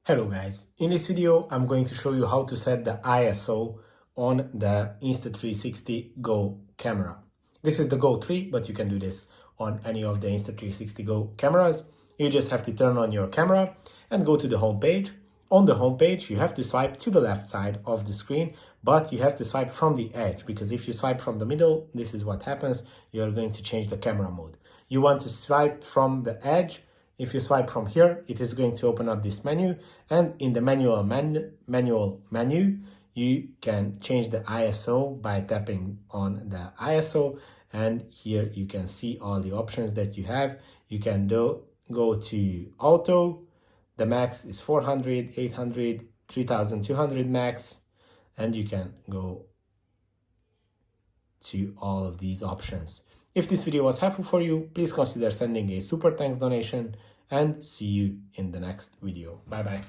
Hello guys, in this video I'm going to show you how to set the ISO on the Insta360 Go camera. This is the Go3, but you can do this on any of the Insta360 Go cameras. You just have to turn on your camera and go to the home page. On the home page you have to swipe to the left side of the screen, but you have to swipe from the edge, because if you swipe from the middle, this is what happens. You're going to change the camera mode. You want to swipe from the edge. If you swipe from here, it is going to open up this menu, and in the manual menu, you can change the ISO by tapping on the ISO, and here you can see all the options that you have. You can go to auto. The max is 400, 800, 3200 max, and you can go to all of these options. If this video was helpful for you, please consider sending a super thanks donation, and see you in the next video. Bye bye.